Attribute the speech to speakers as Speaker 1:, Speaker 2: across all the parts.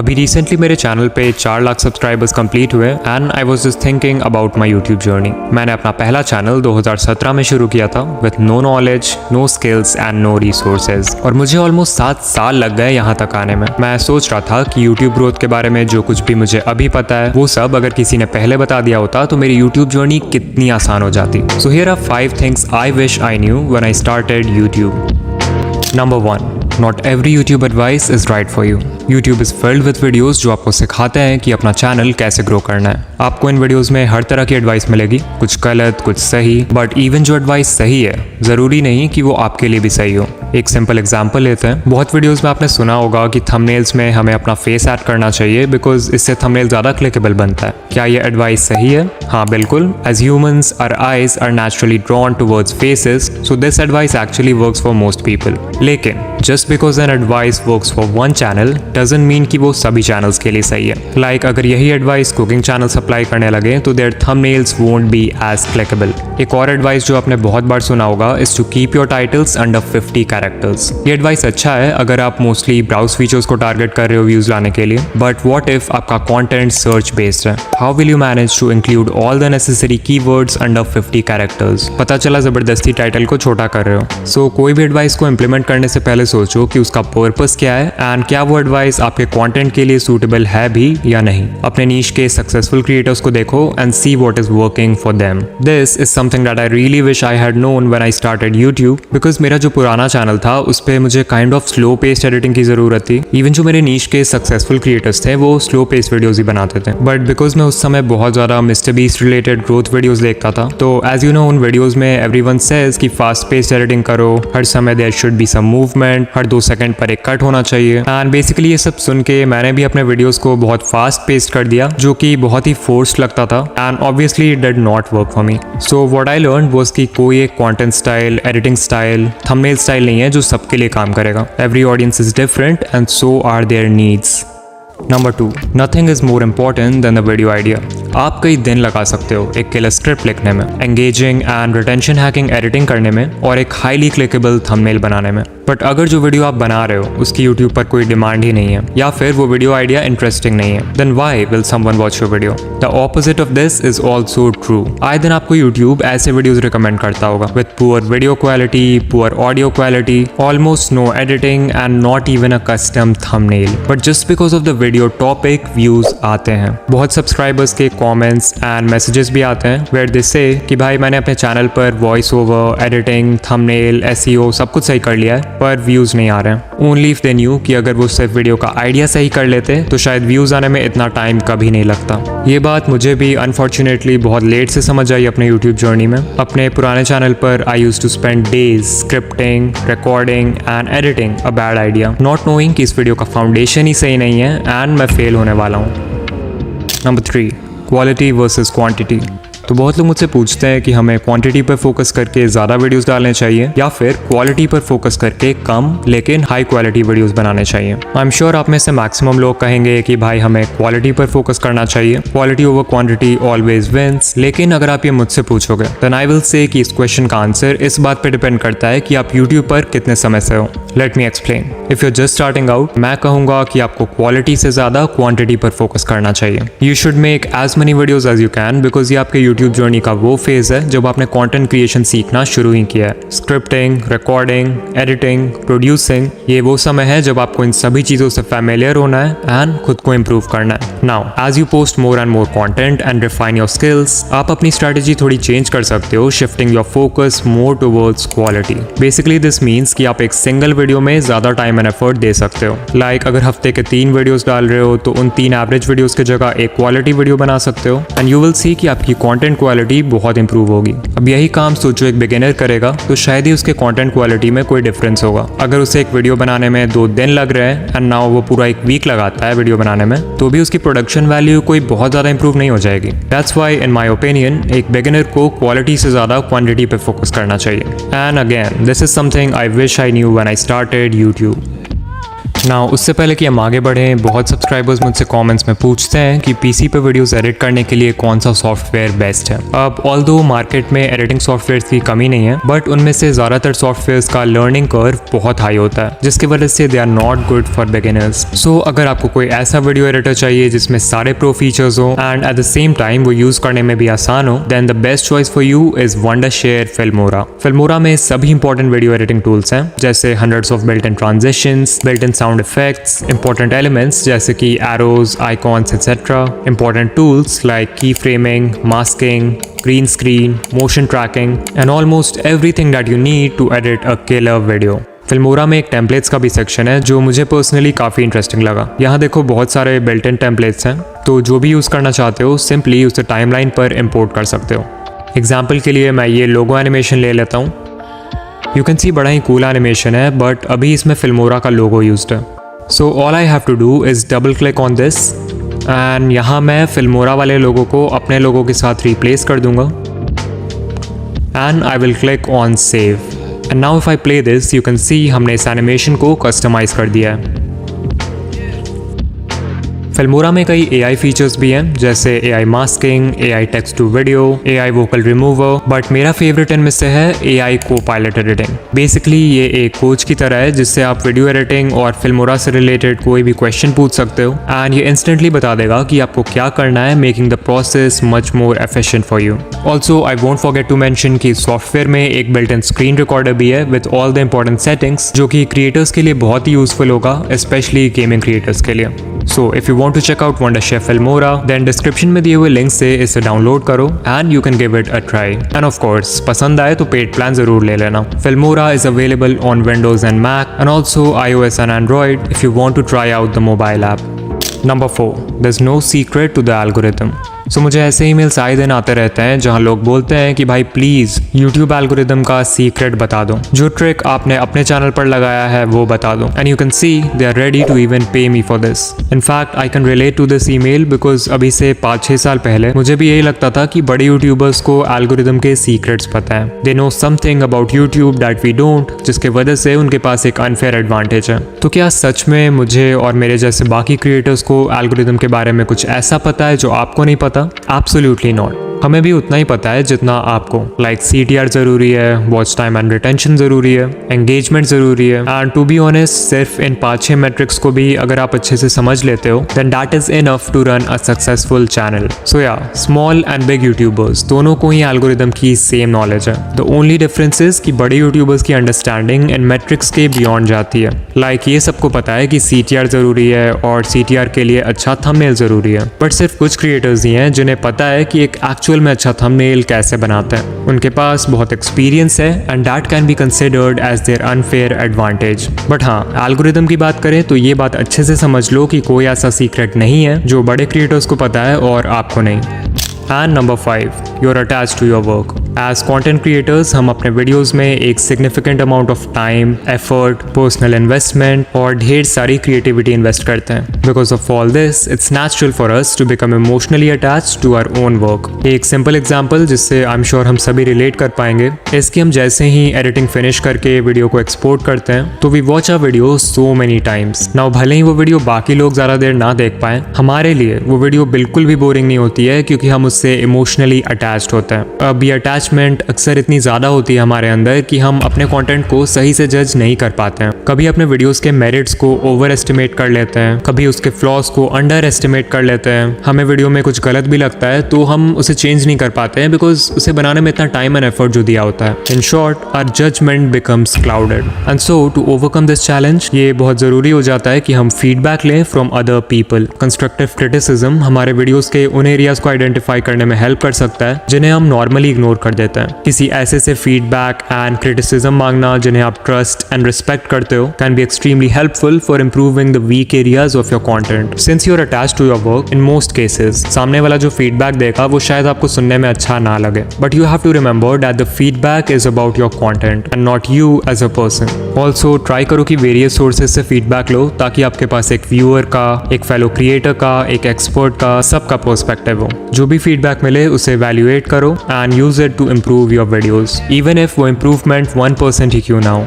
Speaker 1: अभी रिसेंटली मेरे चैनल पे 4 लाख सब्सक्राइबर्स कंप्लीट हुए and I was just thinking about my YouTube journey. मैंने अपना पहला चैनल 2017 में शुरू किया था with no knowledge, no skills and no resources, और मुझे ऑलमोस्ट 7 साल लग गए यहाँ तक आने में। मैं सोच रहा था कि यूट्यूब ग्रोथ के बारे में जो कुछ भी मुझे अभी पता है वो सब अगर किसी ने पहले बता दिया होता तो मेरी यूट्यूब जर्नी कितनी आसान हो जाती। So here are 5 things I wish I knew when I started YouTube. Number 1. Not every YouTube advice is right for you. YouTube is filled with videos जो आपको सिखाते हैं कि अपना चैनल कैसे ग्रो करना है। आपको इन वीडियोस में हर तरह की एडवाइस मिलेगी, कुछ गलत, कुछ सही, बट इवन जो एडवाइस सही है ज़रूरी नहीं कि वो आपके लिए भी सही हो। एक सिंपल एग्जांपल लेते हैं। बहुत वीडियोस में आपने सुना होगा कि थंबनेल्स में हमें अपना फेस ऐड करना चाहिए बिकॉज इससे थंबनेल ज़्यादा क्लिकेबल बनता है। क्या ये एडवाइस सही है? हाँ, बिल्कुल। As humans our eyes are naturally drawn towards faces, so this advice actually works for most people. लेकिन just because an advice works for one channel doesn't mean कि वो सभी चैनल्स के लिए सही है। लाइक अगर यही एडवाइस कुकिंग चैनल्स अप्लाई करने लगे तो their thumbnails won't be as clickable. एक और एडवाइस जो आपने बहुत बार सुना होगा is to keep your titles under 50 characters. ये एडवाइस अच्छा है अगर आप मोस्टली ब्राउज फीचर्स को टारगेट कर रहे हो व्यूज लाने के लिए, बट व्हाट इफ आपका कंटेंट सर्च बेस्ड है? How will you manage to include all the necessary keywords under 50 characters? पता चला जबरदस्ती टाइटल को छोटा कर रहे हो। सो कोई भी एडवाइस को इंप्लीमेंट करने से पहले सोचो कि उसका पर्पस क्या है एंड क्या वो एडवाइस आपके कंटेंट के लिए सूटेबल है भी या नहीं। अपने नीश के सक्सेसफुल क्रिएटर्स को देखो and see what is working for them. This is something that I really wish I had known when I started YouTube, because मेरा जो पुराना चैनल था उस पे मुझे kind of slow paced editing की जरूरत थी। इवन जो मेरे नीश के सक्सेसफुल क्रिएटर्स थे वो स्लो पेस्ड वीडियोस ही बनाते थे, बट बिकॉज मैं उस समय बहुत ज्यादा mister beast related growth videos देखता था, तो एज यू नो उन वीडियोस में एवरीवन सेज कि फास्ट पेस्ड एडिटिंग करो, हर समय there should be some movement, हर 2 सेकंड पर एक कट होना चाहिए। एंड बेसिकली ये सब सुन के मैंने भी अपने वीडियोस को बहुत फास्ट पेस्ट कर दिया जो कि बहुत ही फोर्स्ड लगता था and obviously it did not work for me. So what I learn was कि कोई एक content style, editing style, thumbnail style नहीं है जो सबके लिए काम करेगा। Every audience is different and so are there needs. Number 2. Nothing is more important than the video idea. आप कई दिन लगा सकते हो एक किलर स्क्रिप्ट लिखने में, engaging and retention hacking editing करने में और एक हाईली क्लिकेबल थंबनेल बनाने में, बट अगर जो वीडियो आप बना रहे हो उसकी यूट्यूब पर कोई डिमांड ही नहीं है या फिर वो वीडियो आइडिया इंटरेस्टिंग नहीं है, then why will someone watch your video? The opposite of this is also true. आए दिन आपको यूट्यूब ऐसे वीडियोज रिकमेंड करता होगा with poor video quality, poor audio quality, almost no editing and not even a custom thumbnail, but just because of the video topic views आते हैं। बहुत subscribers के कमेंट्स एंड मैसेजेस भी आते हैं वेयर दे से कि भाई मैंने अपने चैनल पर voice over, editing, thumbnail, SEO सब कुछ सही कर लिया है पर व्यूज नहीं आ रहे हैं। ओनली इफ दे न्यू कि अगर वो सिर्फ वीडियो का आइडिया सही कर लेते तो शायद व्यूज आने में इतना टाइम कभी नहीं लगता। ये बात मुझे भी अनफॉर्चुनेटली बहुत लेट से समझ आई अपने यूट्यूब जर्नी में। अपने पुराने चैनल पर I used to spend days scripting, recording and editing a bad idea, not knowing कि इस वीडियो का फाउंडेशन ही सही नहीं है एंड मैं फेल होने वाला हूँ। नंबर 3. Quality versus quantity. तो बहुत लोग मुझसे पूछते हैं कि हमें क्वांटिटी पर फोकस करके ज़्यादा वीडियोस डालने चाहिए या फिर क्वालिटी पर फोकस करके कम लेकिन हाई क्वालिटी वीडियोस बनाने चाहिए। आई एम श्योर आप में से मैक्सिमम लोग कहेंगे कि भाई हमें क्वालिटी पर फोकस करना चाहिए, quality over quantity always wins. लेकिन अगर आप ये मुझसे पूछोगे देन आई विल से कि इस क्वेश्चन का आंसर इस बात पर डिपेंड करता है कि आप यूट्यूब पर कितने समय से हो। Let me explain. If you just starting out, मैं कहूँगा कि आपको क्वालिटी से ज़्यादा क्वांटिटी पर फोकस करना चाहिए। You should make as many videos as you can because ये आपके यूट्यूब जर्नी का वो फेज है जब आपने कंटेंट क्रिएशन सीखना शुरू ही किया है। स्क्रिप्टिंग, रिकॉर्डिंग, एडिटिंग, प्रोड्यूसिंग, ये वो समय है जब आपको इन सभी चीज़ों से फैमिलियर होना है एंड खुद को इम्प्रूव करना है। Now as you post more and more content and refine your skills, आप अपनी स्ट्रेटेजी थोड़ी चेंज कर सकते हो, shifting your focus more towards quality. Basically this means कि आप एक सिंगल वीडियो में ज़्यादा टाइम एंड एफर्ट दे सकते हो। लाइक अगर हफ्ते के 3 वीडियोस डाल रहे हो तो उन 3 एवरेज वीडियोस की जगह एक क्वालिटी वीडियो बना सकते हो एंड यू विल सी कि आपकी कंटेंट क्वालिटी बहुत इंप्रूव होगी। अब यही काम सोचो एक बिगिनर करेगा तो शायद ही उसके कंटेंट क्वालिटी में कोई डिफरेंस होगा। अगर उसे एक वीडियो बनाने में 2 दिन लग रहे हैं एंड नाउ वो पूरा 1 वीक लगाता है वीडियो बनाने में, तो भी उसकी प्रोडक्शन वैल्यू कोई बहुत ज़्यादा इंप्रूव नहीं हो जाएगी। That's why in my opinion एक बिगिनर को क्वालिटी से ज़्यादा क्वांटिटी पे फोकस करना चाहिए। And again this is something I wish I knew when I started YouTube. Now उससे पहले कि हम आगे बढ़ें, बहुत सब्सक्राइबर्स मुझसे कमेंट्स में पूछते हैं कि पीसी पे वीडियोस एडिट करने के लिए कौन सा सॉफ्टवेयर बेस्ट है। अब ऑल्दो मार्केट में एडिटिंग सॉफ्टवेयर की कमी नहीं है, बट उनमें से ज़्यादातर सॉफ्टवेयर्स का लर्निंग कर्व बहुत हाई होता है, जिसकी वजह से they are not good for beginners. So अगर आपको कोई ऐसा वीडियो एडिटर चाहिए जिसमें सारे प्रो फीचर्स हो and at the same time वो यूज़ करने में भी आसान हो, then the best choice for you is Wondershare Filmora. Filmora में सभी इंपॉर्टेंट वीडियो एडिटिंग टूल्स हैं, जैसे hundreds of built in transitions, built in sound effects, important elements जैसे कि arrows, icons etcetera, important tools like की framing, masking, green screen, motion tracking, and almost everything that you need to edit a killer video. Filmora में एक templates का भी section है जो मुझे पर्सनली काफ़ी इंटरेस्टिंग लगा। यहाँ देखो बहुत सारे बिल्ट इन टेम्पलेट्स हैं, तो जो भी यूज़ करना चाहते हो सिंपली उसे टाइमलाइन पर इंपोर्ट कर सकते हो। एग्जाम्पल के लिए मैं ये लोगो एनिमेशन ले लेता हूँ। यू कैन सी बड़ा ही कूल एनिमेशन है, बट अभी इसमें फिल्मोरा का लोगो यूज्ड है। So all I have to do is double click on this and यहाँ मैं फिल्मोरा वाले लोगो को अपने लोगो के साथ रिप्लेस कर दूंगा and I will click on save. And now if I play this you can सी हमने इस एनिमेशन को कस्टमाइज कर दिया है। फिल्मोरा में कई AI फीचर्स भी हैं, जैसे AI masking, AI text to video, AI vocal remover, but मेरा फेवरेट इनमें से है AI को पायलट एडिटिंग। बेसिकली ये एक कोच की तरह है जिससे आप वीडियो एडिटिंग और फिल्मोरा से रिलेटेड कोई भी क्वेश्चन पूछ सकते हो एंड ये इंस्टेंटली बता देगा कि आपको क्या करना है, making the process much more efficient for you. Also I won't forget to mention कि सॉफ्टवेयर में एक बिल्ट इन स्क्रीन रिकॉर्डर भी है with all the important settings, जो कि क्रिएटर्स के लिए बहुत ही यूजफुल होगा, स्पेशली गेमिंग क्रिएटर्स के लिए। So if you want to check out Wondershare Filmora, then description में दिए हुए लिंक से इसे डाउनलोड करो and you can give it a try. And of course, पसंद आए तो पेड प्लान जरूर ले लेना। Filmora is available on Windows and Mac and also iOS and Android if you want to try out the mobile app. Number 4, there's no secret to the algorithm. सो मुझे ऐसे emails आए दिन आते रहते हैं जहां लोग बोलते हैं कि भाई प्लीज़ यूट्यूब एल्गोरिदम का सीक्रेट बता दो, जो ट्रिक आपने अपने चैनल पर लगाया है वो बता दो। And you can see they are ready to even pay me for this. In fact I can relate to this email because अभी से 5-6 साल पहले मुझे भी यही लगता था कि बड़े यूट्यूबर्स को एल्गोरिदम के सीक्रेट्स पता है, they know something about YouTube that we don't, जिसके वजह से उनके पास एक अनफेयर एडवांटेज है। तो क्या सच में मुझे और मेरे जैसे बाकी क्रिएटर्स को एल्गोरिदम के बारे में कुछ ऐसा पता है जो आपको नहीं पता? Absolutely not. हमें भी उतना ही पता है जितना आपको। लाइक CTR ज़रूरी है, वॉच टाइम एंड रिटेंशन ज़रूरी है, एंगेजमेंट ज़रूरी है, एंड टू बी ऑनेस्ट सिर्फ इन 5-6 मेट्रिक्स को भी अगर आप अच्छे से समझ लेते हो then that is enough to run a successful channel. So या स्मॉल एंड बिग यूट्यूबर्स दोनों को ही एल्गोरिदम की सेम नॉलेज है। द ओनली डिफरेंस इज कि बड़े यूट्यूबर्स की अंडरस्टैंडिंग इन मेट्रिक्स के बियॉन्ड जाती है। लाइक ये सबको पता है कि CTR ज़रूरी है और CTR के लिए अच्छा थंबनेल ज़रूरी है, बट सिर्फ कुछ क्रिएटर्स ही हैं जिन्हें पता है कि एक एक्चुअल में अच्छा थंबनेल कैसे बनाते हैं। उनके पास बहुत एक्सपीरियंस है and that can be considered as their unfair advantage. But हाँ, एल्गोरिदम की बात करें तो ये बात अच्छे से समझ लो कि कोई ऐसा सीक्रेट नहीं है जो बड़े क्रिएटर्स को पता है और आपको नहीं। And number 5, you are attached to your work. As content creators हम अपने वीडियोस में एक significant amount of time, effort, personal investment और ढेर सारी क्रिएटिविटी इन्वेस्ट करते हैं। Because of all this it's natural for us to become emotionally attached to our own work. एक सिंपल एग्जांपल जिससे आई एम श्योर हम सभी रिलेट कर पाएंगे, इसकी हम जैसे ही एडिटिंग फिनिश करके वीडियो को एक्सपोर्ट करते हैं तो we watch a video so many times. Now भले ही वो वीडियो बाकी लोग ज़्यादा देर ना देख पाएं, हमारे लिए वो वीडियो बिल्कुल भी बोरिंग नहीं होती है क्योंकि हम उससे इमोशनली अटैच्ड होते हैं। अब ये अटैचमेंट अक्सर इतनी ज़्यादा होती है हमारे अंदर कि हम अपने कंटेंट को सही से जज नहीं कर पाते हैं। कभी अपने वीडियोस के मेरिट्स को ओवर एस्टिमेट कर लेते हैं, कभी उसके फ्लॉज को अंडर एस्टिमेट कर लेते हैं। हमें वीडियो में कुछ गलत भी लगता है तो हम उसे चेंज नहीं कर पाते हैं बिकॉज उसे बनाने में इतना टाइम एंड एफर्ट जो दिया होता है। In short our judgement becomes clouded and so to overcome this challenge ये बहुत ज़रूरी हो जाता है कि हम फीडबैक लें from other people. Constructive criticism हमारे वीडियोस के उन एरियाज को आइडेंटिफाई करने में हेल्प कर सकता है जिन्हें हम नॉर्मली इग्नोर कर देते हैं। किसी ऐसे से फीडबैक एंड क्रिटिसिज्म मांगना जिन्हें आप ट्रस्ट एंड रिस्पेक्ट करते हो can be extremely helpful for improving the weak areas of your content. Since you are attached to your work in most cases, सामने वाला जो फीडबैक देगा वो शायद आपको सुनने में अच्छा ना लगे, but you have to remember that the feedback is about your content and not you as a person. Also try करो कि वेरियस सोर्सेज से फीडबैक लो ताकि आपके पास एक व्यूअर का, एक फेलो क्रिएटर का, एक एक्सपर्ट का, सबका पर्सपेक्टिव हो। जो भी फीडबैक मिले उसे इवैल्यूएट करो and use it to improve your videos, even if वो इम्प्रूवमेंट 1% ही क्यों ना हो।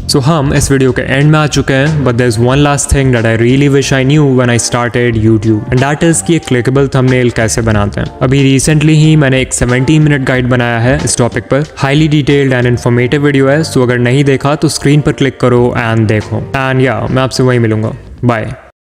Speaker 1: सो हम इस वीडियो के एंड में आ चुके हैं, but there is one last thing that I really wish I knew when I started YouTube, and that is कि एक क्लिकेबल थंबनेल कैसे बनाते हैं। अभी रिसेंटली ही मैंने एक 17 मिनट गाइड बनाया है इस टॉपिक पर। Highly detailed and informative video है, सो अगर नहीं देखा तो स्क्रीन पर क्लिक करो एंड देखो। एंड या मैं आपसे वहीं मिलूंगा। बाय।